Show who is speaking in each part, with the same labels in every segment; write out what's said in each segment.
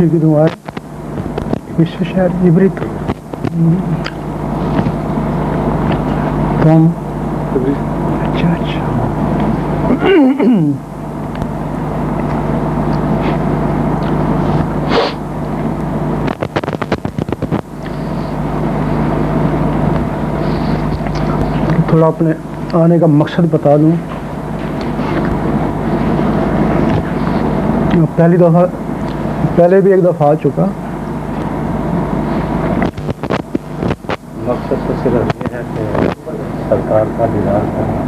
Speaker 1: کی دعا وشو شہر عبرت تم اچھا تھوڑا اپنے آنے کا مقصد بتا دوں. پہلی دفعہ پہلے بھی ایک دفعہ آ چکا.
Speaker 2: مقصد تو صرف یہ ہے کہ سرکار کا دیدار کرنا.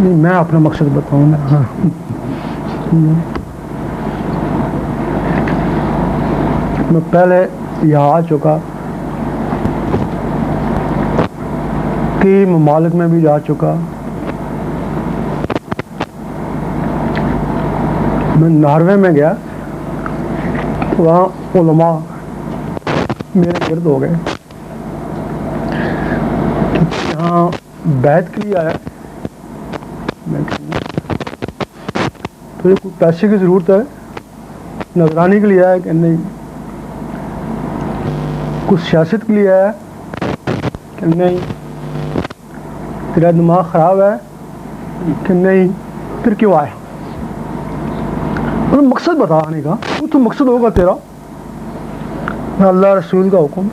Speaker 1: نہیں میں اپنا مقصد بتاؤں گا. ہاں میں پہلے یہاں آ چکا, کئی ممالک میں بھی جا چکا. میں ناروے میں گیا, وہاں علماء میرے گرد ہو گئے. یہاں بیعت کے لیے آیا, تو یہ کوئی پیسے کی ضرورت ہے, نگرانی کے لیے آیا کہ نہیں, کچھ سیاست کے لیے آیا کہ نہیں, تیرا دماغ خراب ہے کہ نہیں, پھر کیوں آیا؟ مقصد بتانے کا وہ تو مقصد ہوگا تیرا. اللہ رسول کا حکم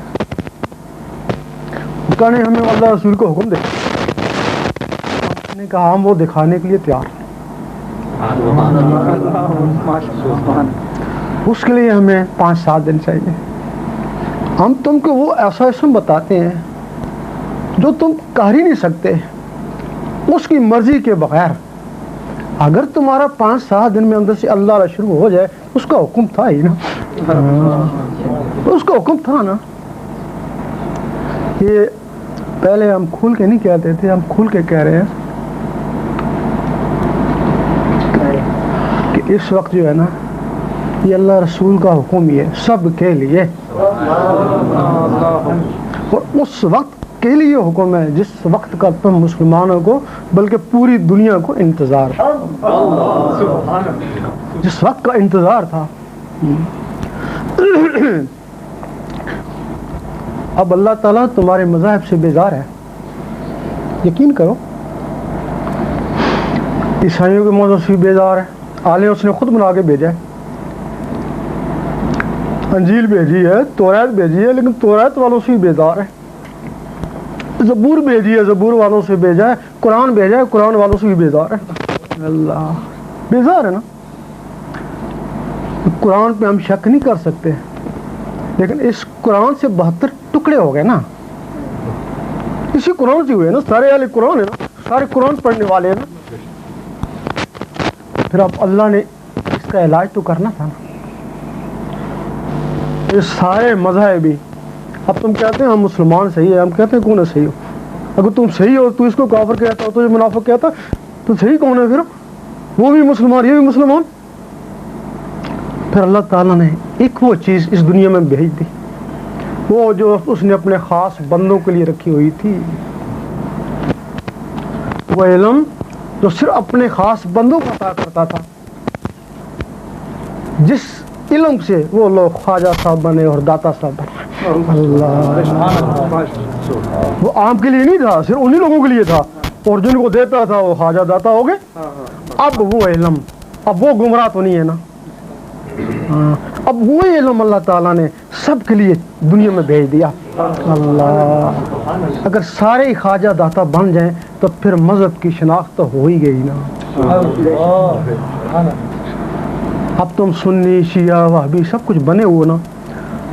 Speaker 1: نے ہمیں اللہ رسول کو حکم دے, ہم نے کہا ہم وہ دکھانے کے لیے تیار ہیں. اس کے لیے ہمیں 5-7 دن چاہیے. ہم تم کو وہ ایسا اسم بتاتے ہیں جو تم کر ہی نہیں سکتے اس کی مرضی کے بغیر. اگر تمہارا 5-7 دن میں اندر سے اللہ را شروع ہو جائے, اس کا حکم تھا ہی نا, اس کا حکم تھا نا. یہ پہلے ہم کھول کے نہیں کہتے تھے, ہم کھول کے کہہ رہے ہیں کہ اس وقت جو ہے نا یہ اللہ رسول کا حکم ہی ہے سب کے لیے, اور اس وقت کے لیے حکم ہے جس وقت کا تم مسلمانوں کو بلکہ پوری دنیا کو انتظار تھا, جس وقت کا انتظار تھا. اب اللہ تعالیٰ تمہارے مذاہب سے بیزار ہے, یقین کرو. عیسائیوں کے مذہب سے بیزار ہے, آلے اس نے خود بنا کے بھیجا ہے, انجیل بھیجی ہے, توریت بھیجی ہے, لیکن توریت والوں سے بیزار ہے. زبور بھیجی ہے, زبور والوں سے بھیجا ہے. قرآن بھیجا ہے, قرآن والوں سے بھی بیزار ہے. اللہ بیزار ہے نا. قرآن پہ ہم شک نہیں کر سکتے, لیکن اس قرآن سے 72 ٹکڑے ہو گئے نا, اسی قرآن سے ہوئے نا. سارے والے قرآن ہے نا, سارے قرآن پڑھنے والے ہیں نا. پھر اب اللہ نے اس کا علاج تو کرنا تھا نا. یہ سارے مذہبی, اب تم کہتے ہیں ہم مسلمان صحیح ہے, ہم کہتے ہیں کون ہے صحیح ہو. اگر تم صحیح ہو تو اس کو کافر کہتا ہو, تو یہ منافق کہتا, تو صحیح کون ہے پھر؟ وہ بھی مسلمان, یہ بھی مسلمان. پھر اللہ تعالیٰ نے ایک وہ چیز اس دنیا میں بھیج دی, وہ جو اس نے اپنے خاص بندوں کے لیے رکھی ہوئی تھی, وہ علم جو صرف اپنے خاص بندوں کو عطا کرتا تھا. جس علم سے وہ لوگ خواجہ صاحب بنے اور داتا صاحب بنے. اللہ, وہ عام کے لیے نہیں تھا, صرف انہی لوگوں کے لیے تھا, اور جن کو دیتا تھا وہ خواجہ داتا ہو گئے. اب وہ علم, اب وہ گمراہ تو نہیں ہے نا. اب وہ علم اللہ تعالیٰ نے سب کے لیے دنیا میں بھیج دیا. اللہ, اگر سارے ہی خواجہ داتا بن جائیں تو پھر مذہب کی شناخت تو ہو ہی گئی نا. اب تم سنی شیعہ وہابی سب کچھ بنے ہوئے نا,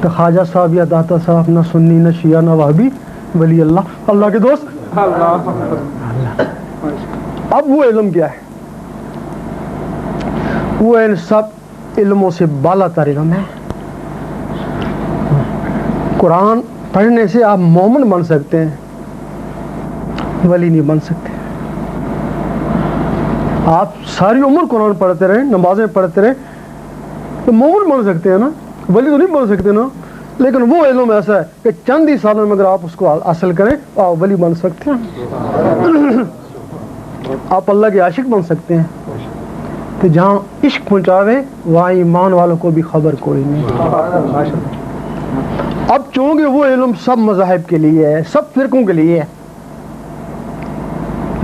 Speaker 1: تو خواجہ صاحب یا داتا صاحب نہ سنی نہ شیعہ نہ وہابی, ولی اللہ, اللہ کے دوست. اب وہ علم کیا ہے؟ وہ ان سب علموں سے بالا تر علم ہے. قرآن پڑھنے سے آپ مومن بن سکتے ہیں, ولی نہیں بن سکتے. آپ ساری عمر قرآن پڑھتے رہیں, نمازیں پڑھتے رہیں, تو مومن بن سکتے ہیں نا, ولی تو نہیں بن سکتے نا. لیکن وہ علم ایسا ہے کہ چند ہی سالوں میں اگر آپ اس کو حاصل کریں تو آپ ولی بن سکتے ہیں، آپ اللہ کے عاشق بن سکتے ہیں. تو جہاں عشق پہنچاوے وہاں ایمان والوں کو بھی خبر کوئی نہیں. اب چونکہ وہ علم سب مذاہب کے لیے ہے، سب فرقوں کے لیے ہے،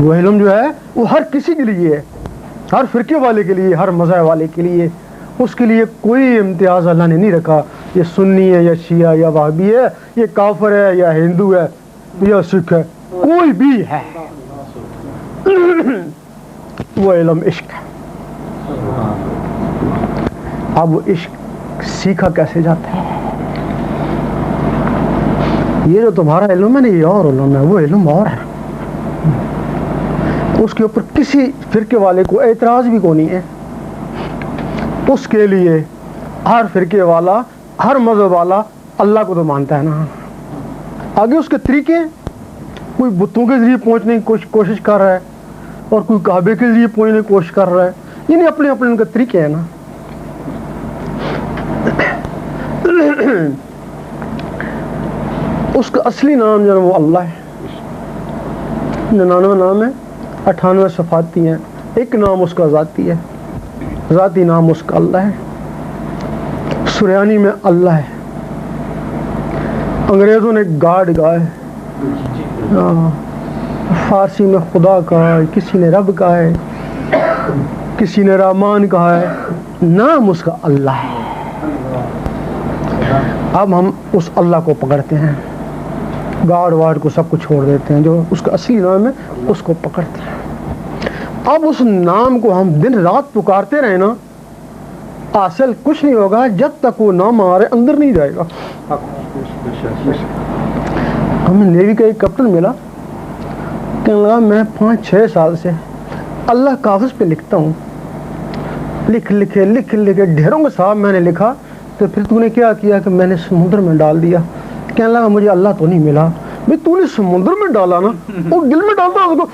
Speaker 1: وہ علم جو ہے وہ ہر کسی کے لیے ہے، ہر فرقے والے کے لیے، ہر مذہب والے کے لیے. اس کے لیے کوئی امتیاز اللہ نے نہیں رکھا، یہ سنی ہے یا شیعہ یا وہابی ہے، یہ کافر ہے یا ہندو ہے یا سکھ ہے، کوئی بھی ہے. وہ علم عشق ہے. اب وہ عشق سیکھا کیسے جاتا ہے؟ یہ جو تمہارا علم ہے نا، یہ اور علم ہے، وہ علم اور ہے. اس کے اوپر کسی فرقے والے کو اعتراض بھی کوئی نہیں ہے. اس کے لیے ہر فرقے والا، ہر مذہب والا اللہ کو تو مانتا ہے نا. آگے اس کے طریقے، کوئی بتوں کے ذریعے پہنچنے کی کوشش کر رہا ہے اور کوئی کعبے کے ذریعے پہنچنے کی کوشش کر رہا ہے، یعنی اپنے اپنے ان کے طریقے ہیں نا. اس کا اصلی نام جو ہے وہ اللہ ہے. 99 نام ہے، 98 صفاتی ہیں، ایک نام اس کا ذاتی ہے، ذاتی نام اس کا اللہ ہے. سریانی میں اللہ ہے، انگریزوں نے گاڈ کہا ہے، فارسی میں خدا کہا ہے، کسی نے رب کہا ہے، کسی نے رحمان کہا ہے، نام اس کا اللہ ہے. اب ہم اس اللہ کو پکڑتے ہیں، گاڈ واڈ کو سب کو چھوڑ دیتے ہیں، جو اس کا اصلی نام ہے اس کو پکڑتے ہیں. اب اس نام کو ہم دن رات پکارتے رہے نا، حاصل کچھ نہیں ہوگا جب تک وہ نام ہمارے اندر نہیں جائے گا. ہمیں نیوی کا ایک کیپٹن ملا، کہنے لگا میں 5-6 سال سے اللہ کاغذ پہ لکھتا ہوں، لکھ لکھے ڈھیروں کے ساتھ میں نے لکھا، تو پھر تو نے کیا کیا کہ میں نے سمندر میں ڈال دیا. کہنے لگا مجھے اللہ تو نہیں ملا. بھائی تو نے سمندر میں ڈالا نا، وہ دل میں ڈالتا اس کو.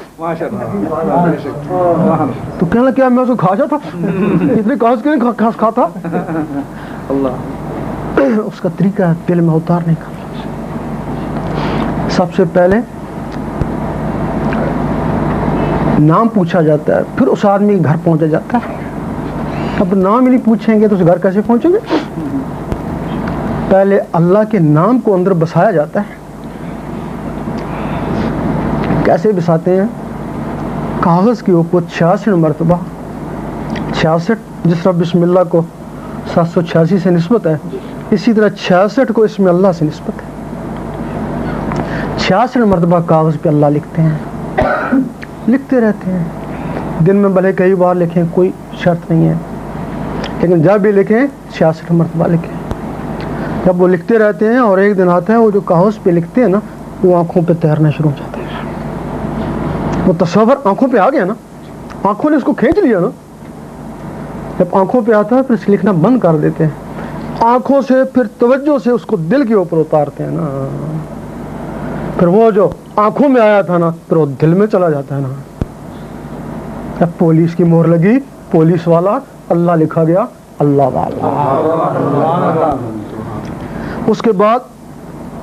Speaker 1: تو کہنے لگا کیا میں اس کو کھا جاتا؟ اتنے کاغذ کے نہیں کھاتا. اس کا طریقہ ہے دل میں اتارنے کا. سب سے پہلے نام پوچھا جاتا ہے، پھر اس آدمی کے گھر پہنچا جاتا ہے. اب نام ہی نہیں پوچھیں گے تو اس گھر کیسے پہنچیں گے؟ پہلے اللہ کے نام کو اندر بسایا جاتا ہے. کیسے بساتے ہیں؟ کاغذ کے اوپر 66 مرتبہ، 66 جس طرح بسم اللہ کو 786 سے نسبت ہے، اسی طرح 66 کو اس میں اللہ سے نسبت ہے. 66 مرتبہ کاغذ پہ اللہ لکھتے ہیں، لکھتے رہتے ہیں. دن میں بھلے کئی بار لکھیں، کوئی شرط نہیں ہے، لیکن جب بھی لکھیں 66 مرتبہ لکھیں. جب وہ لکھتے رہتے ہیں اور ایک دن آتا ہے وہ جو کاغذ پہ لکھتے ہیں نا، وہ آنکھوں پہ تیرنا شروع ہو جاتا ہے. وہ تصور آنکھوں پہ آ گیا نا، آنکھوں نے اس کو کھینچ لیا نا. جب آنکھوں پہ آتا ہے پھر اسے لکھنا بند کر دیتے ہیں. آنکھوں سے پھر توجہ سے اس کو دل کے اوپر اتارتے ہیں نا. پھر وہ جو آنکھوں میں آیا تھا نا، پھر وہ دل میں چلا جاتا ہے نا. جب پولیس کی مہر لگی، پولیس والا، اللہ لکھا گیا، اللہ والا. اس کے بعد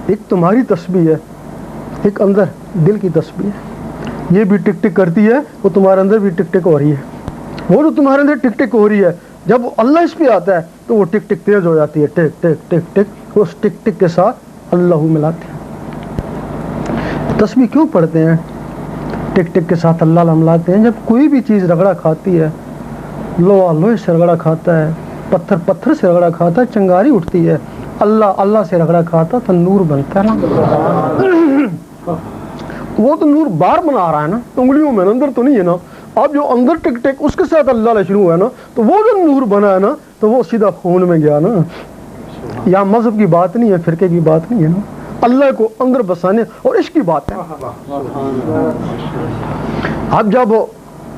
Speaker 1: ایک تمہاری تسبیح ہے، ایک اندر دل کی تسبیح ہے، یہ بھی ٹک ٹک کرتی ہے، وہ تمہارے اندر بھی ٹک ٹک ہو رہی ہے. وہ جو تمہارے اندر ٹک ٹک ہو رہی ہے، جب اللہ اس پہ آتا ہے تو وہ ٹک ٹک تیز ہو جاتی ہے، ٹک ٹک ٹک ٹک. اس ٹک ٹک کے ساتھ اللہ ملاتے ہیں. تسبیح کیوں پڑھتے ہیں؟ ٹک ٹک کے ساتھ اللہ ملاتے ہیں. جب کوئی بھی چیز رگڑا کھاتی ہے، لوہا لوہے سے رگڑا کھاتا ہے، پتھر پتھر سے رگڑا کھاتا ہے، چنگاری اٹھتی ہے، اللہ اللہ سے رگڑا کھاتا تو نور بنتا ہے نا. وہ تو نور باہر بنا رہا ہے نا، انگلیوں میں، اندر تو نہیں ہے نا. اب جو اندر ٹک ٹک اس کے ساتھ اللہ شروع ہوا ہے نا، تو وہ جو نور بنا ہے نا، تو وہ سیدھا خون میں گیا نا. یہاں مذہب کی بات نہیں ہے، فرقے کی بات نہیں ہے نا، اللہ کو اندر بسانے اور عشق کی بات ہے. اب جب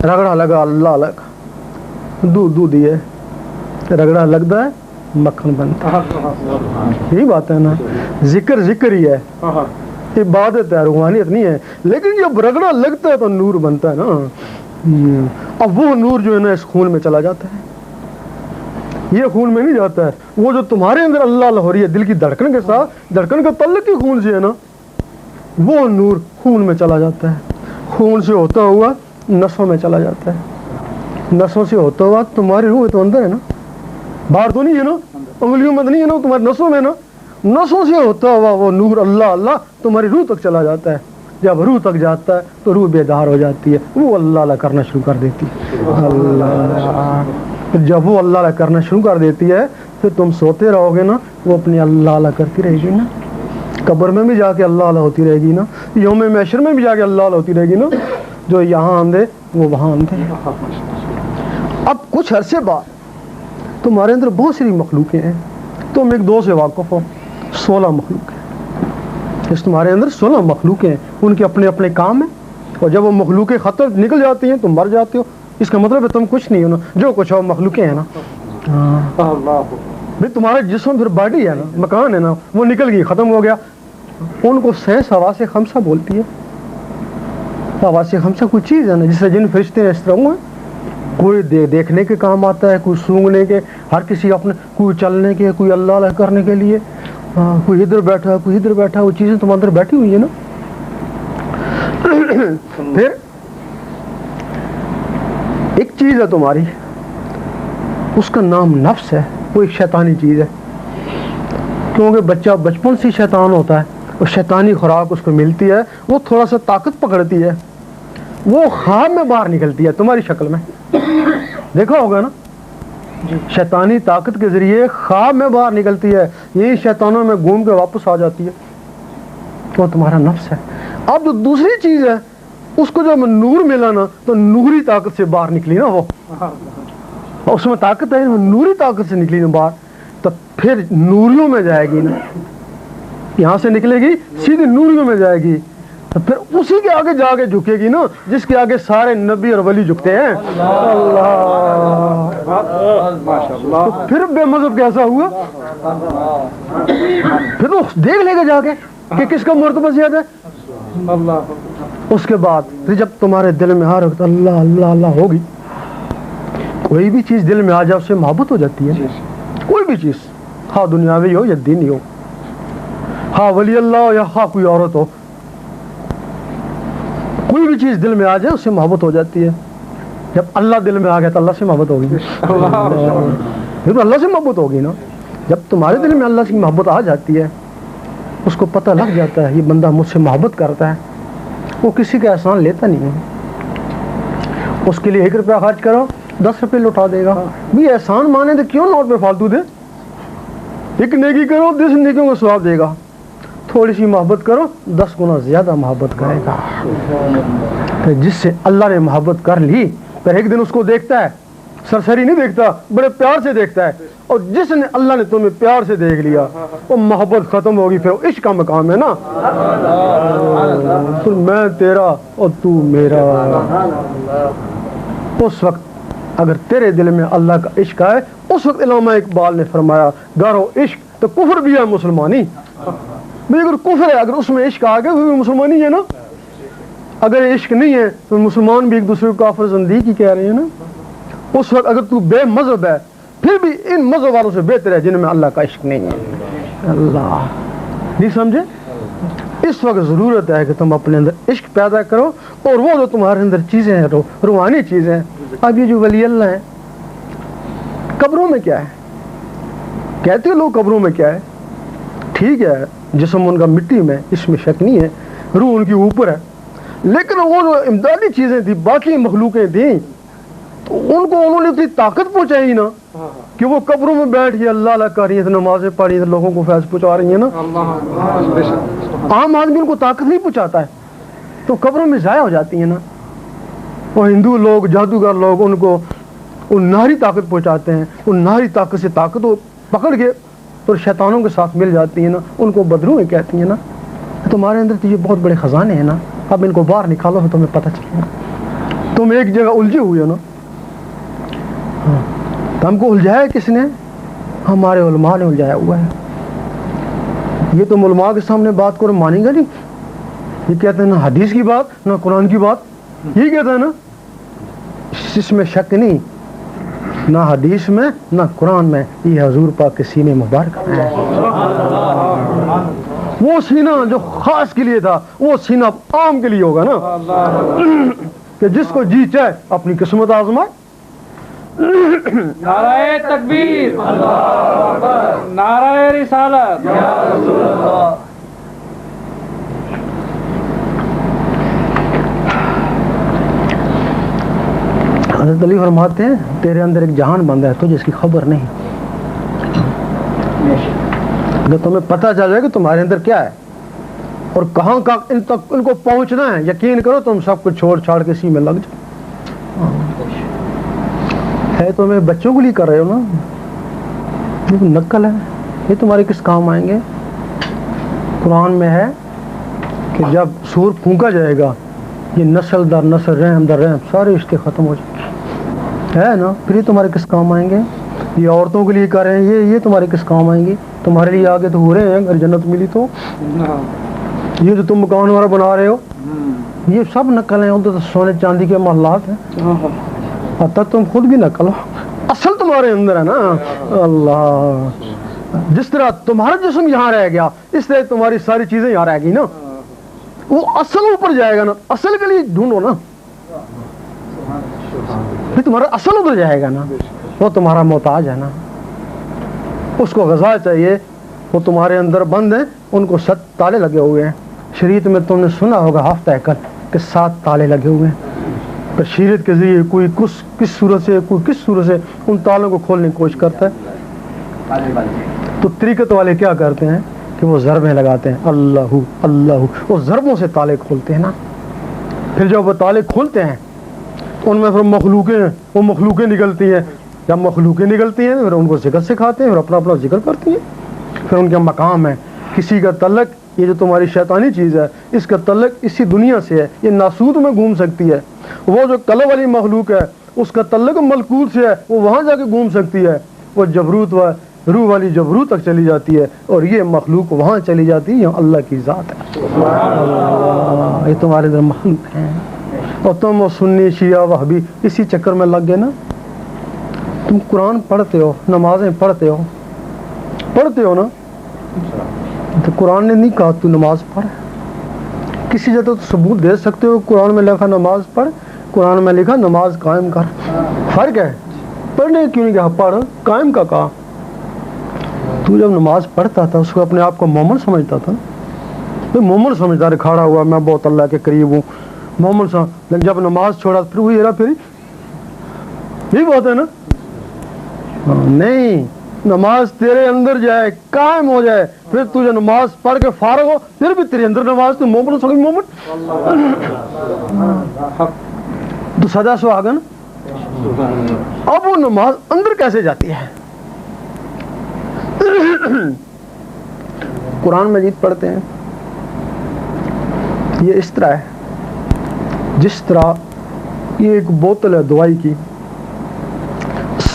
Speaker 1: رگڑا لگا، اللہ لگا، دودھ ہے، رگڑا لگتا ہے، مکھن بنتا ہے. یہی بات ہے نا. ذکر ذکر ہی ہے، عبادت ہے، روحانیت نہیں ہے. لیکن جب رگڑا لگتا ہے تو نور بنتا ہے نا. اب وہ نور جو ہے نا اس خون میں چلا جاتا ہے. یہ خون میں نہیں جاتا ہے. وہ جو تمہارے اندر اللہ اللہ ہو رہی ہے دل کی دھڑکن کے ساتھ، دھڑکن کا تعلق ہی خون سے ہے نا، وہ نور خون میں چلا جاتا ہے، خون سے ہوتا ہوا نسوں میں چلا جاتا ہے، نسوں سے ہوتا ہوا تمہاری روح تو اندر ہے نا، باہر تو نہیں ہے نا، انگلیوں میں تو نہیں ہے نا، تمہاری نسوں میں نا، نسوں سے ہوتا ہوا وہ نور اللہ اللہ تمہاری روح تک چلا جاتا ہے. جب روح تک جاتا ہے تو روح بیدار ہو جاتی ہے، وہ اللہ اللہ کرنا شروع کر دیتی ہے. اللہ جب وہ اللہ اللہ کرنا شروع کر دیتی ہے پھر تم سوتے رہو گے نا، وہ اپنی اللہ اللہ کرتی رہے گی نا، قبر میں بھی جا کے اللہ اللہ ہوتی رہے گی نا، یوم محشر میں بھی جا کے اللہ اللہ ہوتی رہے گی نا. جو یہاں اندھے وہ وہاں اندھے. اب کچھ عرصے بعد تمہارے اندر بہت ساری مخلوقیں ہیں، تم ایک دو سے واقف ہو، 16 مخلوق ہیں. اس تمہارے اندر 16 مخلوقیں ہیں، ان کے اپنے اپنے کام ہیں، اور جب وہ مخلوقیں ختم نکل جاتی ہیں تم مر جاتے ہو. اس کا مطلب ہے تم کچھ نہیں ہو نا، جو کچھ ہو مخلوقیں ہیں نا. بھائی تمہارا جسم پھر باڈی ہے نا، مکان ہے نا، وہ نکل گئی ختم ہو گیا. ان کو سینس حواس خمسہ بولتی ہے. حواس خمسہ کوئی چیز ہے نا، جس سے جن فرشتے ہیں اس طرح ہوئے، کوئی دیکھنے کے کام آتا ہے، کوئی سونگنے کے، ہر کسی اپنے، کوئی چلنے کے، کوئی اللہ اللہ کرنے کے لیے. کوئی ادھر بیٹھا کوئی ادھر بیٹھا، وہ چیزیں تمہارے اندر بیٹھی ہوئی ہیں نا. پھر ایک چیز ہے تمہاری، اس کا نام نفس ہے، وہ ایک شیطانی چیز ہے. کیونکہ بچہ بچپن سے شیطان ہوتا ہے، وہ شیطانی خوراک اس کو ملتی ہے، وہ تھوڑا سا طاقت پکڑتی ہے، وہ خواب میں باہر نکلتی ہے تمہاری شکل میں. دیکھا ہوگا نا، شیطانی طاقت کے ذریعے خواب میں باہر نکلتی ہے، یہی شیطانوں میں گھوم کے واپس آ جاتی ہے. وہ تمہارا نفس ہے. اب جو دوسری چیز ہے اس کو جب نور ملا نا تو نوری طاقت سے باہر نکلی نا، وہ اس میں طاقت ہے، نوری طاقت سے نکلی نا باہر، تو پھر نوریوں میں جائے گی نا، یہاں سے نکلے گی سیدھی نوریوں میں جائے گی، تو پھر اسی کے آگے جا کے جھکے گی نا جس کے آگے سارے نبی اور ولی جھکتے ہیں. تو پھر بے مذہب کیسا ہوا؟ پھر تو دیکھ لے گا جا کے کہ کس کا مرتبہ زیادہ ہے. اس کے بعد پھر جب تمہارے دل میں ہر وقت اللہ اللہ اللہ ہوگی، کوئی بھی چیز دل میں آ جائے اس سے محبت ہو جاتی ہے. کوئی بھی چیز، ہاں دنیاوی ہو یا دینی ہو، ہاں ولی اللہ ہو یا ہاں کوئی عورت ہو، کوئی بھی چیز دل میں آ جائے اس سے محبت ہو جاتی ہے. جب اللہ دل میں آ گیا تو اللہ سے محبت ہوگی، پھر تو اللہ سے محبت ہوگی نا. جب تمہارے دل میں اللہ سے محبت آ جاتی ہے، اس کو پتہ لگ جاتا ہے یہ بندہ مجھ سے محبت کرتا ہے، وہ کسی کا احسان لیتا نہیں ہے. اس کے لیے 1 روپیہ خرچ کرو 10 روپے لوٹا دے گا. بھی احسان مانے تو کیوں نوٹ پہ فالتو دے؟ ایک نیکی کرو 10 نیکیوں کا ثواب دے گا، تھوڑی سی محبت کرو 10 گنا زیادہ محبت کرے گا. جس سے اللہ نے محبت کر لی پھر ایک دن اس کو دیکھتا ہے، سرسری نہیں دیکھتا، بڑے پیار سے دیکھتا ہے. اور جس نے اللہ نے تمہیں پیار سے دیکھ لیا وہ محبت ختم ہوگی، پھر عشق کا مقام ہے نا، پھر میں تیرا اور تو میرا. اس وقت اگر تیرے دل میں اللہ کا عشق آئے، اس وقت علامہ اقبال نے فرمایا گارو عشق تو کفر بھی ہے مسلمانی. اگر کفر ہے، اگر اس میں عشق آ گیا تو مسلمانی ہے نا. اگر عشق نہیں ہے تو مسلمان بھی ایک دوسرے کو کافر زندگی کی کہہ رہے ہیں نا. اس وقت اگر تو بے مذہب ہے پھر بھی ان مذہب والوں سے بہتر ہے جن میں اللہ کا عشق نہیں ہے. اللہ نہیں سمجھے؟ اس وقت ضرورت ہے کہ تم اپنے اندر عشق پیدا کرو، اور وہ جو تمہارے اندر چیزیں ہیں روحانی چیزیں ہیں. اب یہ جو ولی اللہ ہیں، قبروں میں کیا ہے؟ کہتے ہیں لوگ قبروں میں کیا ہے؟ ٹھیک ہے جسم ان کا مٹی میں، اس میں شک نہیں ہے، روح ان کی اوپر ہے، لیکن وہ جو امدادی چیزیں تھیں، باقی مخلوقیں تھیں، تو ان کو انہوں نے اتنی طاقت پہنچائی نا کہ وہ قبروں میں بیٹھ کے اللہ اللہ کر رہی ہیں، نمازیں پڑھ رہی ہیں، لوگوں کو فیض پہنچا رہی ہیں نا. عام آدمی ان کو طاقت نہیں پہنچاتا ہے تو قبروں میں ضائع ہو جاتی ہیں نا. اور ہندو لوگ، جادوگر لوگ ان کو ان ناری طاقت پہنچاتے ہیں، ان ناری طاقت سے طاقت وہ پکڑ کے اور شیطانوں کے ساتھ مل جاتی ہیں نا، ان کو بدروہیں کہتی ہیں نا. تمہارے اندر تو یہ بہت بڑے خزانے ہیں نا، اب ان کو باہر نکالو تو تمہیں پتہ چلے گا. تم ایک جگہ الجھے ہوئے ہو نا. تو ہم کو الجھایا کس نے؟ ہمارے علماء نے الجھایا ہوا ہے. یہ تم علماء کے سامنے بات کرو مانیں گا نہیں. یہ کہتے ہیں نہ حدیث کی بات نہ قرآن کی بات، یہ کہتا ہے نا، اس میں شک نہیں. نہ حدیث میں نہ قرآن میں، یہ حضور پاک کے سینے مبارک میں ہے۔ وہ سینہ جو خاص کے لیے تھا وہ سینہ عام کے لیے ہوگا نا، کہ جس کو جی چاہے اپنی قسمت آزمائے۔
Speaker 3: نعرہ تکبیر، نعرہ رسالت،
Speaker 1: حضرت علی فرماتے ہیں تیرے اندر ایک جہان بندہ ہے تجھے اس کی خبر نہیں۔ اگر تمہیں پتہ چل جائے کہ تمہارے اندر کیا ہے اور کہاں کا ان تک ان کو پہنچنا ہے، یقین کرو تم سب کچھ چھوڑ چھاڑ کے اسی میں لگ جاؤ۔ ہے تمہیں بچوں کے لیے کر رہے ہو نا، یہ نقل ہے، یہ تمہارے کس کام آئیں گے؟ قرآن میں ہے کہ جب سور پھونکا جائے گا یہ نسل در نسل رحم در رحم سارے رشتے ختم ہو جائیں گے، ہے نا، پھر یہ تمہارے کس کام آئیں گے؟ یہ عورتوں کے لیے کر رہے ہیں، یہ تمہارے کس کام آئیں گی؟ تمہارے لیے آگے تو ہو رہے ہیں اگر جنت ملی تو۔ یہ جو تم مکان وغیرہ بنا رہے ہو یہ سب نقل ہیں، ادھر تو سونے چاندی کے محلات ہیں، حتیٰ تم خود بھی نقل ہو، اصل تمہارے اندر ہے نا۔ اللہ، جس طرح تمہارا جسم یہاں رہ گیا اس طرح تمہاری ساری چیزیں یہاں رہ گئی نا، وہ اصل اوپر جائے گا نا، اصل کے لیے ڈھونڈو نا، پھر تمہارا اصل ادھر جائے گا نا، وہ تمہارا محتاج ہے نا، اس کو غذا چاہیے، وہ تمہارے اندر بند ہیں، ان کو 7 تالے لگے ہوئے ہیں۔ شریعت میں تم نے سنا ہوگا ہفتہ کل کہ 7 تالے لگے ہوئے ہیں، پر شریعت کے ذریعے کوئی کس صورت سے کوئی کس صورت سے ان تالوں کو کھولنے کی کوشش کرتا ہے، تو طریقت والے کیا کرتے ہیں کہ وہ ضربیں لگاتے ہیں، اللہ اللہ، وہ ضربوں سے تالے کھولتے ہیں نا۔ پھر جب وہ تالے کھولتے ہیں ان میں پھر مخلوقیں نکلتی ہیں، جب مخلوقیں نکلتی ہیں پھر ان کو ذکر سکھاتے ہیں، پھر اپنا اپنا ذکر کرتی ہیں، پھر ان کا مقام ہے۔ کسی کا تعلق یہ جو تمہاری شیطانی چیز ہے اس کا تعلق اسی دنیا سے ہے، یہ ناسوت میں گھوم سکتی ہے، وہ جو قلب والی مخلوق ہے اس کا تعلق ملکوت سے ہے، وہ وہاں جا کے گھوم سکتی ہے، وہ جبروت و روح والی جبروت تک چلی جاتی ہے، اور یہ مخلوق وہاں چلی جاتی ہے، یہ اللہ کی ذات ہے۔ یہ تمہارے اندر مخلوق ہیں، اور تم وہ سنی شیعہ وہابی اسی چکر میں لگ گئے نا۔ تم قرآن پڑھتے ہو، نمازیں پڑھتے ہو نا، تو قرآن نے نہیں کہا تو نماز پڑھ، کسی جگہ تو ثبوت دے سکتے ہو، قرآن میں لکھا نماز پڑھ، قرآن میں لکھا نماز قائم کر، فرق ہے، پڑھنے کیوں نہیں کہا پڑھ، قائم کا کہا۔ تو جب نماز پڑھتا تھا اس کو اپنے آپ کو مومن سمجھتا تھا، مومن سمجھتا رہے کھڑا ہوا میں بہت اللہ کے قریب ہوں، مومن سمجھ، لیکن جب نماز چھوڑا پھر وہی ہیرا پھری، یہی بات ہے نا۔ نہیں، نماز تیرے اندر جائے، قائم ہو جائے، پھر تجھے نماز پڑھ کے فارغ ہو، پھر بھی تیرے اندر نماز، تو مومن سمجھ مومن، تو سدا سہاگن۔ اب وہ نماز اندر کیسے جاتی ہے؟ قرآن مجید پڑھتے ہیں، یہ اس طرح ہے جس طرح یہ ایک بوتل ہے دوائی کی،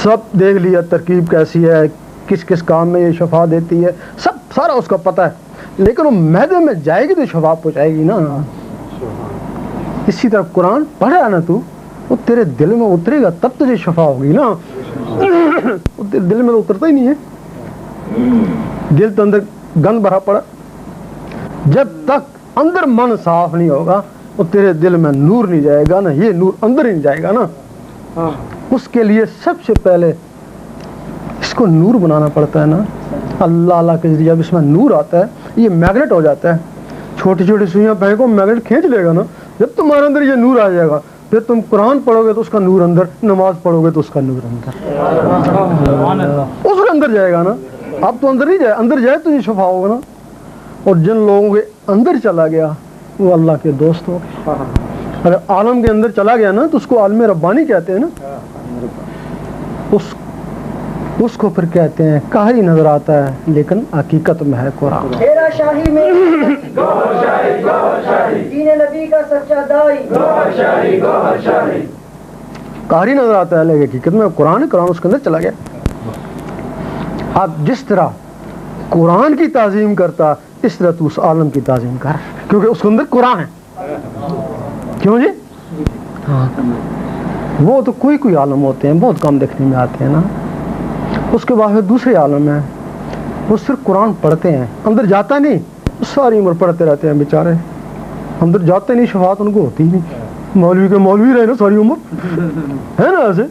Speaker 1: سب دیکھ لیا ترکیب کیسی ہے، کس کس کام میں یہ شفا دیتی ہے، سب سارا اس کا پتہ ہے، لیکن وہ معدے میں جائے گی تو شفا پہنچائے گی نا۔ اسی طرح قرآن پڑھ رہا نا تو، وہ تیرے دل میں اترے گا تب تجھے شفا ہوگی نا، وہ تیرے دل میں تو اترتا ہی نہیں ہے، دل تو اندر گند بھرا پڑا، جب تک اندر من صاف نہیں ہوگا وہ تیرے دل میں نور نہیں جائے گا نا، یہ نور اندر ہی نہیں جائے گا نا۔ اس کے لیے سب سے پہلے اس کو نور بنانا پڑتا ہے نا، اللہ کے ذریعے جب اس میں نور آتا ہے یہ میگنیٹ ہو جاتا ہے، چھوٹی چھوٹی سوئیاں پھینکو میگنیٹ کھینچ لے گا نا، جب تمہارے اندر یہ نور آ جائے گا پھر تم قرآن پڑھو گے تو اس کا نور اندر، نماز پڑھو گے تو اس کا نور اندر، اس کے اندر جائے گا نا۔ اب تو اندر نہیں جائے، اندر جائے تو یہ شفا ہوگا نا، اور جن لوگوں کے اندر چلا گیا وہ اللہ کے دوست ہو گئے۔ اگر عالم کے اندر چلا گیا نا تو اس کو عالم ربانی کہتے ہیں نا، اس کو پھر کہتے ہیں قہری نظر آتا ہے لیکن حقیقت میں ہے قرآن۔
Speaker 4: تیرا شاہی میں دین نبی کا سچا دائی،
Speaker 1: قہری نظر آتا ہے لیکن حقیقت میں قرآن اس کے اندر چلا گیا۔ اب جس طرح قرآن کی تعظیم کرتا اس طرح تو اس عالم کی تعظیم کر، کیونکہ اس کے اندر قرآن ہے۔ کیوں جی؟ وہ تو کوئی عالم ہوتے ہیں, بہت کم دیکھنے میں آتے ہیں نا. اس کے بعد دوسرے عالم ہیں, وہ صرف قرآن پڑھتے ہیں, اندر جاتا نہیں, ساری عمر پڑھتے رہتے ہیں بیچارے, اندر جاتے نہیں, شفاعت ان کو ہوتی ہی نہیں. مولوی کے مولوی رہے نا ساری عمر, ہے نا ایسے.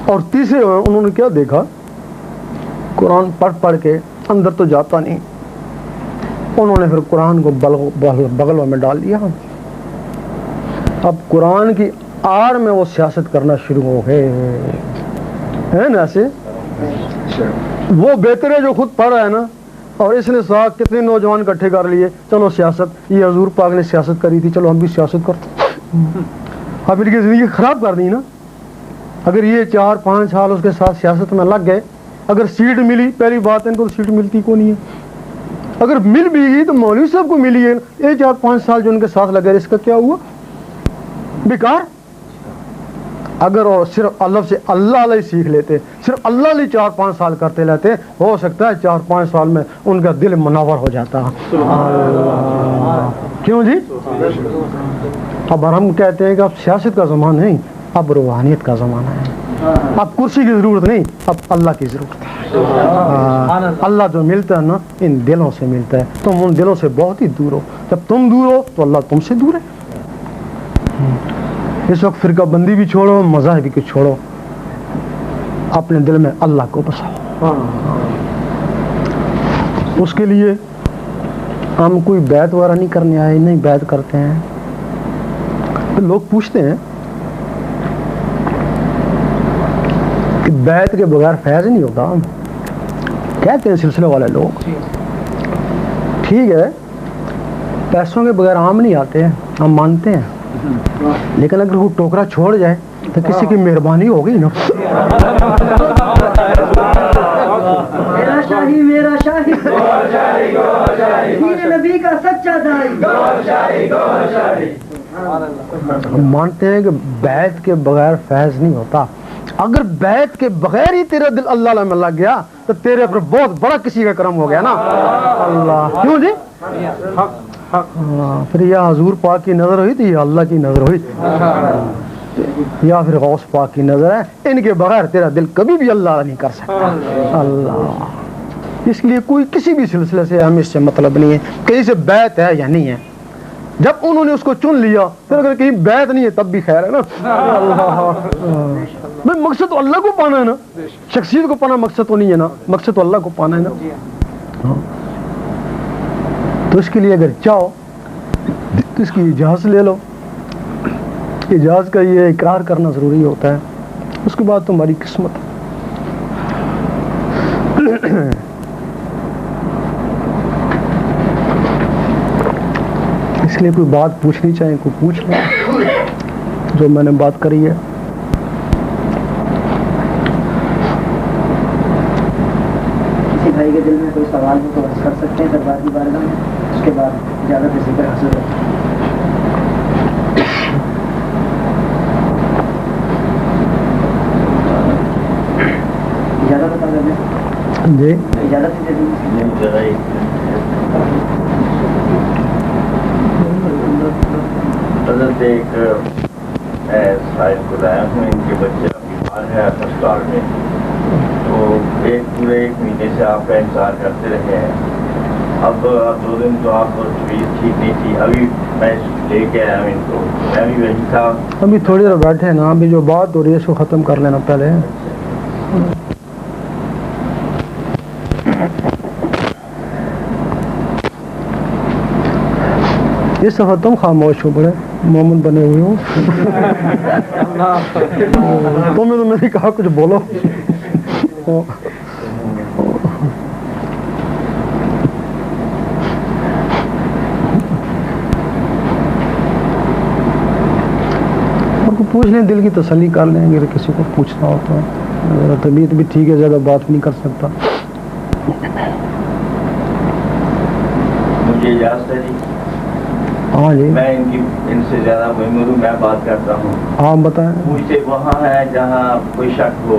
Speaker 1: اور تیسرے انہوں نے کیا دیکھا, قرآن پڑھ کے اندر تو جاتا نہیں, انہوں نے پھر قرآن کو بغلوں میں ڈال دیا. اب قرآن کی آڑ میں وہ سیاست کرنا شروع ہو گئے, ہے نا ایسے. وہ بہتر ہے جو خود پڑھ رہا ہے نا, اور اس نے ساتھ کتنے نوجوان اکٹھے کر لیے, چلو سیاست, یہ حضور پاک نے سیاست کری تھی, چلو ہم بھی سیاست کرتے. اب ان کی زندگی خراب کر دی نا. اگر یہ 4-5 سال اس کے ساتھ سیاست میں لگ گئے, اگر سیٹ ملی, پہلی بات ان کو سیٹ ملتی کو نہیں ہے, اگر مل بھی گئی تو مولوی صاحب کو ملی ہے. یہ 4-5 سال جو ان کے ساتھ لگے, اس کا کیا ہوا, بیکار. اگر وہ صرف اللہ سے اللہ علیہ سیکھ لیتے, صرف اللہ علیہ 4-5 سال کرتے رہتے, ہو سکتا ہے 4-5 سال میں ان کا دل منور ہو جاتا. کیوں جی؟ اب ہم کہتے ہیں کہ اب سیاست کا زمانہ نہیں, اب روحانیت کا زمانہ ہے. اب کرسی کی ضرورت نہیں, اب اللہ کی ضرورت ہے. اللہ جو ملتا ہے نا, ان دلوں سے ملتا ہے. تم ان دلوں سے بہت ہی دور ہو, جب تم دور ہو تو اللہ تم سے دور ہے. اس وقت فرقہ بندی بھی چھوڑو, مذاہب کو چھوڑو, اپنے دل میں اللہ کو بساؤ. اس کے لیے ہم کوئی بیعت وغیرہ نہیں کرنے آئے, نہیں بیعت کرتے ہیں. لوگ پوچھتے ہیں کہ بیعت کے بغیر فیض نہیں ہوتا, کہتے ہیں سلسلے والے لوگ. ٹھیک ہے, پیسوں کے بغیر عام نہیں آتے, ہم مانتے ہیں, لیکن اگر وہ ٹوکرا چھوڑ جائے تو کسی کی مہربانی ہوگی نا.
Speaker 4: میرا شاہی میرا شاہی, دین نبی کا سچا دائی.
Speaker 1: ہم مانتے ہیں کہ بیعت کے بغیر فیض نہیں ہوتا. اگر بیعت کے بغیر ہی تیرا دل اللہ میں لگ گیا تو تیرے پر بہت بڑا کسی کا کرم ہو گیا نا. اللہ کیوں جی, پھر یا حضور پاک کی نظر ہوئی تھی, یا اللہ کی نظر ہوئی, یا پھر غوث پاک کی نظر ہے. ان کے بغیر تیرا دل کبھی بھی اللہ نہیں کر سکتا. اللہ, اس لیے کوئی کسی بھی سلسلے سے ہم اس سے مطلب نہیں ہے کہیں سے بیعت ہے یا نہیں ہے. جب انہوں نے اس کو چن لیا, پھر اگر کہیں بیعت نہیں ہے تب بھی خیر ہے نا. اللہ, مقصد تو اللہ کو پانا ہے نا, شخصیت کو پانا مقصد تو نہیں ہے نا, مقصد تو اللہ کو پانا ہے نا. تو اس کے لیے اگر چاہو تو اس کی اجازت لے لو. اجازت کا یہ اقرار کرنا ضروری ہوتا ہے, اس کے بعد تمہاری قسمت. اس لیے کوئی بات پوچھنی چاہیے, کوئی پوچھ لیں جو میں نے بات کری ہے.
Speaker 4: کسی بھائی کے دل میں کوئی سوال ہو تو کر سکتے ہیں دربار کی بارگاہ میں, اس کے بعد اجازت ذکر حاصل ہے. اجازت بتا دیں
Speaker 1: جی,
Speaker 4: اجازت دے دیں.
Speaker 2: حضرت ایک سائل کو لایا ہوں, ان کے بچے بیمار ہے اسپتال میں, تو پورے 1 مہینے سے آپ کا انتظار کرتے رہے ہیں. اب 2 دن تو آپ کو طبیعت ٹھیک نہیں تھی, ابھی میں لے کے آیا ہوں ان کو. میں بھی وہی تھا,
Speaker 1: ابھی تھوڑی دیر بیٹھے نا, ابھی جو بات ہو رہی ہے اس کو ختم کر لینا پہلے. اس دفعہ تم خاموش ہو, بڑے مومن بنے ہوئے ہو. تمہیں تو میں نے کہا کچھ بولو. پوچھ لیں, دل کی تسلی کر لیں اگر کسی کو پوچھنا ہو تو. میرا طبیعت بھی ٹھیک ہے, زیادہ بات بھی نہیں کر سکتا.
Speaker 2: مجھے اجازت ہے جی.
Speaker 1: ہاں جی,
Speaker 2: میں ان سے زیادہ مہمور ہوں, میں بات کرتا ہوں.
Speaker 1: ہاں بتائیں.
Speaker 2: پوچھتے وہاں ہے جہاں کوئی شک ہو,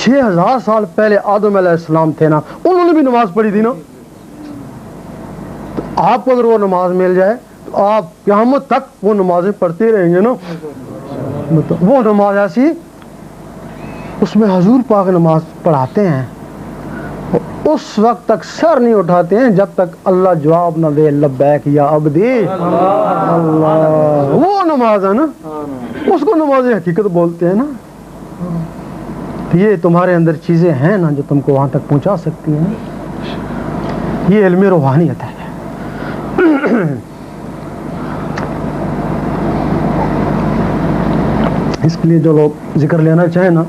Speaker 1: 6000 سال پہلے آدم علیہ السلام تھے نا, انہوں نے بھی نماز پڑھی تھی نا. تو آپ کو اگر وہ نماز مل جائے تو آپ قیامت تک وہ نمازیں پڑھتے رہیں گے نا. وہ نماز ایسی, اس میں حضور پاک نماز پڑھاتے ہیں, اس وقت تک سر نہیں اٹھاتے ہیں جب تک اللہ جواب نہ دے لبیک یا عبدی. اللہ, وہ نماز ہے نا, اس کو نماز حقیقت بولتے ہیں نا. یہ تمہارے اندر چیزیں ہیں نا جو تم کو وہاں تک پہنچا سکتی ہیں. یہ علم روحانیت ہے. اس کے لیے جو لوگ ذکر لینا چاہیں نا,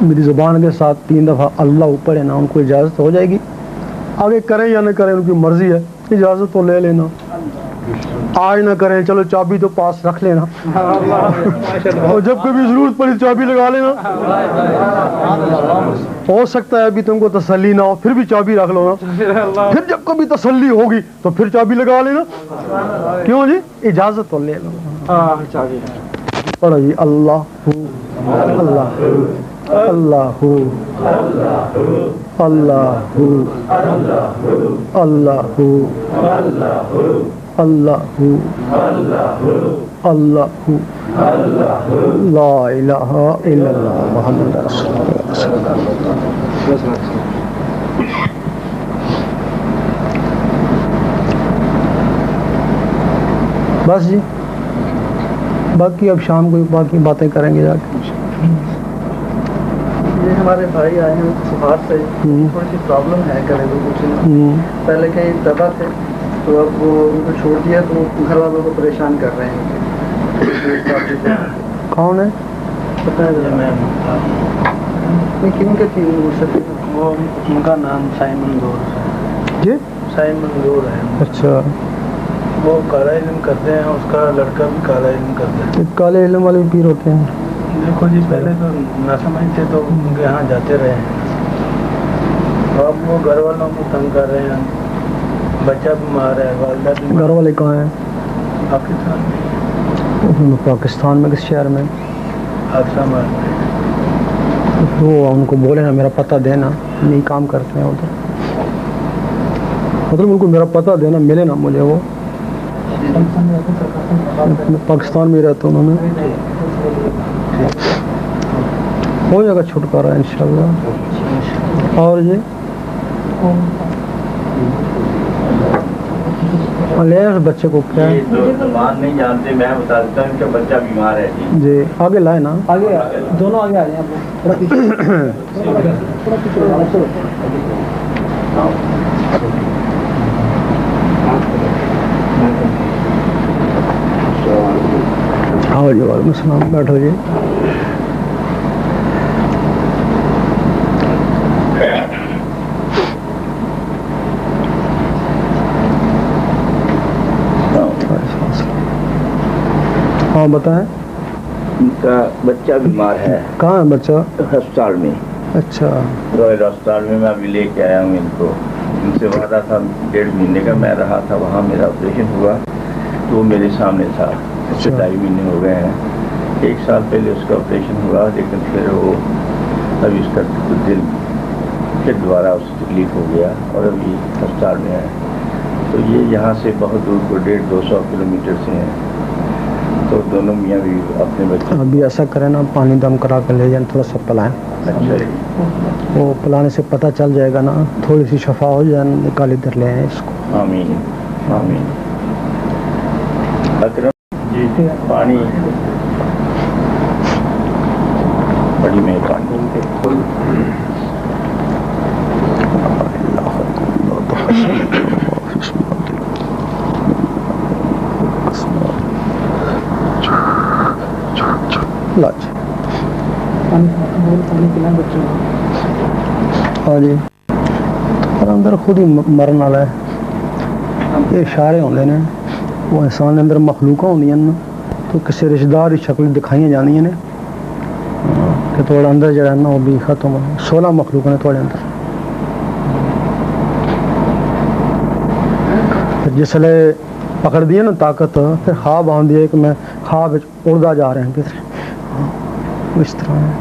Speaker 1: میری زبان کے ساتھ 3 دفعہ اللہ اوپر ہے نا, ان کو اجازت ہو جائے گی. آگے کریں یا نہ کریں ان کی مرضی ہے, اجازت تو لے لینا. آج نہ کریں, چلو چابی تو پاس رکھ لینا, اور جب کبھی ضرورت پڑی چابی لگا لینا. ہو سکتا ہے ابھی تم کو تسلی نہ ہو, پھر بھی چابی رکھ لو نا. پھر جب کبھی تسلی ہوگی تو پھر چابی لگا لینا. کیوں جی, اجازت تو لے لو. پڑھو جی, اللہ اللہ اللہ اللہ اللہ اللہ اللہ لا الہ الا اللہ محمد رسول اللہ. بس جی, باقی اب شام کو باقی باتیں کریں گے جا کے.
Speaker 4: یہ ہمارے بھائی آئے ہیں صفات سے, تھوڑی سی پرابلم ہے گلے کو کچھ. پہلے کہیں دبا تھے تو اب وہ ان کو چھوڑ دیا تو وہ گھر والوں کو پریشان کر رہے ہیں.
Speaker 1: کون ہے
Speaker 4: پتہ ہے کیوں کہ تھی وہ, ان کا نام سائمن گور ہے.
Speaker 1: جی
Speaker 4: سائمن گور ہے.
Speaker 1: اچھا,
Speaker 4: وہ کالا علم کرتے ہیں, اس کا لڑکا بھی کالا علم کرتا ہے.
Speaker 1: کالے علم والے پیر ہوتے ہیں.
Speaker 4: دیکھو جی, پہلے تو نہ سمجھتے تو ان کے یہاں جاتے رہے ہیں. اب وہ گھر والوں کو تنگ کر رہے ہیں. بچہ بیمار ہے, والدہ بھی.
Speaker 1: گھر والے کہاں ہیں؟
Speaker 4: پاکستان میں.
Speaker 1: پاکستان میں کس شہر میں؟
Speaker 4: حادثہ مار میں.
Speaker 1: وہ ان کو بولے نا میرا پتہ دینا, نہیں کام کرتے ہیں ادھر. مطلب ان کو میرا پتہ دینا, ملے نا مجھے. وہ پاکستان میں رہتا انہوں نے. ہو جائے گا چھٹکارا انشاءاللہ. اور جی لے بچے کو کیا ہے,
Speaker 2: جو زبان نہیں جانتے, میں بتا دیتا ہوں کہ بچہ بیمار ہے.
Speaker 1: جی آگے لائے نا,
Speaker 4: آگے دونوں آگے آ جائیں.
Speaker 1: آؤ جی, وعلیکم السلام, بیٹھو جی. ہاں بتائیں.
Speaker 2: ان کا بچہ بیمار ہے.
Speaker 1: کہاں ہے بچہ؟
Speaker 2: ہسپتال میں.
Speaker 1: اچھا,
Speaker 2: رائل ہسپتال میں. میں ابھی لے کے آیا ہوں ان کو. ان سے وعدہ تھا 1.5 مہینے کا, میں رہا تھا وہاں, میرا آپریشن ہوا تو وہ میرے سامنے تھا. 2.5 مہینے ہو گئے ہیں. 1 سال پہلے اس کا آپریشن ہوا, لیکن پھر وہ ابھی اس کا دل پھر دوبارہ اس سے تکلیف ہو گیا اور ابھی ہسپتال میں ہے. تو یہ یہاں سے بہت دور کو 150-200 کلومیٹر سے ہیں. تو دونوں میاں بھی اپنے بچے.
Speaker 1: ابھی ایسا کریں نا, پانی دم کرا کر لے جائیں, تھوڑا سا پلائیں.
Speaker 2: اچھا,
Speaker 1: وہ پلانے سے پتہ چل جائے گا نا, تھوڑی سی شفا ہو جائے, نکال ادھر لے آئیں اس کو.
Speaker 2: آمین آمین. اکرم جی, پانی بڑی مہربانی.
Speaker 1: لاج ہاں جی, اور اندر خود ہی مرن والا ہے. یہ اشارے ہوندے نے, وہ انسان اندر مخلوقاں ہوندیاں نا, تو کسی رشتہ دار کی شکل دکھائیاں جاندیاں نے کہ تھوڑا اندر جڑا ہے نا وہ بھی ختم ہو. 16 مخلوق نے تھوڑے اندر. جس لئے پکڑ دیے نا طاقت, پھر خواب آندی ہے کہ میں خواب اڑدا جا رہے ہیں کدھر, اس طرح ہے.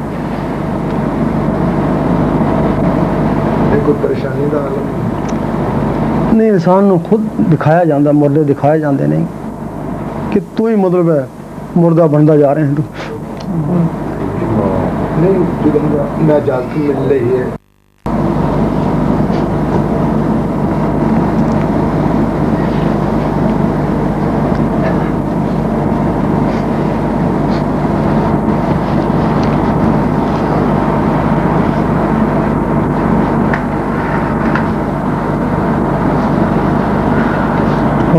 Speaker 5: کوئی پریشانی کا حل
Speaker 1: نہیں انسان نو خود دکھایا جاتا مردے دکھائے جاتے نہیں کہ تو ہی مطلب ہے مردہ بنتا جا رہے ہیں تو
Speaker 5: نہیں میں اجازت مل رہی ہے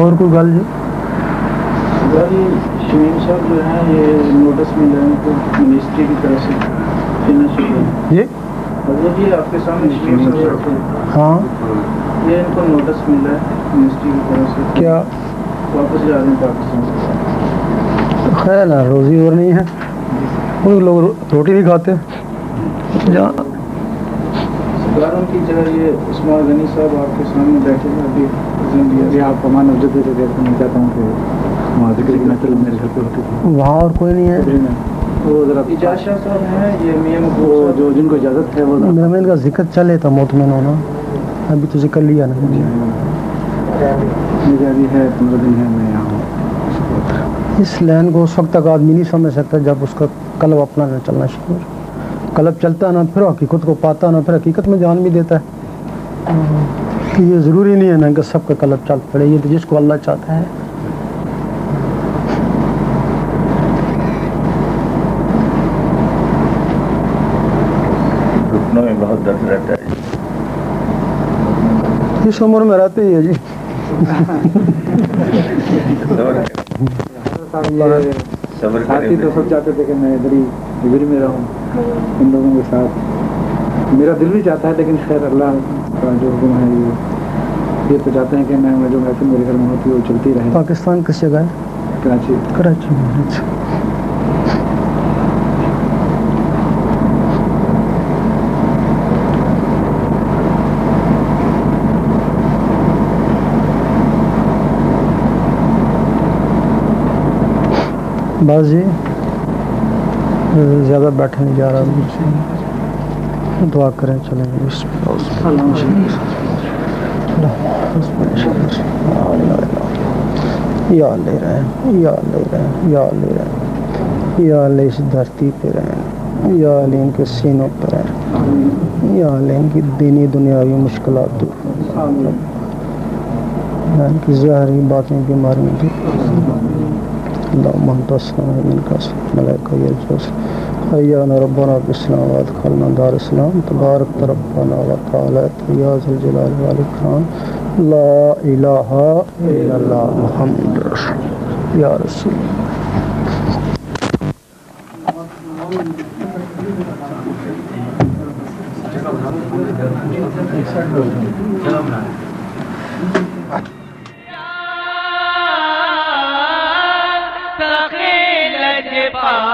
Speaker 1: اور کوئی گل جی
Speaker 4: شمیم صاحب جو ہے یہ نوٹس ملا ہے کو منسٹری کی طرف سے
Speaker 1: جی
Speaker 4: حضرت جی آپ کے سامنے شمیم صاحب
Speaker 1: ہاں
Speaker 4: یہ ان کو نوٹس ملا ہے منسٹری کی طرف سے
Speaker 1: کیا
Speaker 4: واپس جا رہے ہیں پاکستان
Speaker 1: خیر ہے روزی اور نہیں ہے وہ لوگ روٹی نہیں کھاتے جہاں
Speaker 4: سرکار ان کی جگہ یہ عثمان غنی صاحب آپ کے سامنے بیٹھے ہیں ابھی یہ آپ کو مان عزت دیتے دیکھنا میں چاہتا ہوں کہ ذکر کی محفل میرے گھر پہ ہوتی تھی
Speaker 1: وہاں اور کوئی نہیں ہے
Speaker 4: وہ ذرا اجاز شاہ صاحب ہیں یہ میاں مقبول جو جن کو اجازت ہے وہ
Speaker 1: میں ان کا ذکر چلے تھا مطمئن ہونا ابھی تو ذکر لیا نا
Speaker 4: میری ابھی ہے 15 دن ہے میں یہاں ہوں
Speaker 1: اس لائن کو اس وقت تک آدمی نہیں سمجھ سکتا جب اس کا قلب اپنا نہ چلنا شروع ہو قلب چلتا ہے نا پھر حقیقت کو پاتا نا پھر حقیقت میں جان بھی دیتا ہے کہ یہ ضروری نہیں ہے نا کہ سب کا قلب چل پڑے یہ تو جس کو اللہ چاہتا ہے
Speaker 2: گھٹنوں میں بہت درد رہتا ہے
Speaker 1: اس عمر میں رہتے ہی ہے جی
Speaker 4: ساتھی تو سب چاہتے تھے کہ میں ادھر میں رہوں ان لوگوں کے ساتھ میرا دل بھی چاہتا ہے لیکن خیر اللہ کا جو حکم ہے یہ تو چاہتے ہیں کہ میں جو محفل میرے گھر میں ہوتی ہے وہ چلتی رہے
Speaker 1: پاکستان کس جگہ ہے
Speaker 4: کراچی
Speaker 1: کراچی میں اچھا بس جی زیادہ بیٹھا نہیں جا رہا مجھ سے دعا کریں چلیں یا لے رہے ہیں یا لے رہے ہیں یا لے رہے ہیں یا لے اس دھرتی پہ رہیں یا لے ان کے سینوں پہ رہیں یا لے ان کی دینی دنیاوی مشکلات دور ان کی ظاہری باطنی بیماریاں دور اللهم انت السلام ومنك السلام ملائكة يرجوس حيانا ربنا بالسلام وادخلنا دار السلام تبارك ربنا وتعالى يا ذا الجلال والإكرام لا إله إلا الله محمد رسول يا رسول
Speaker 6: ثقيل الجبال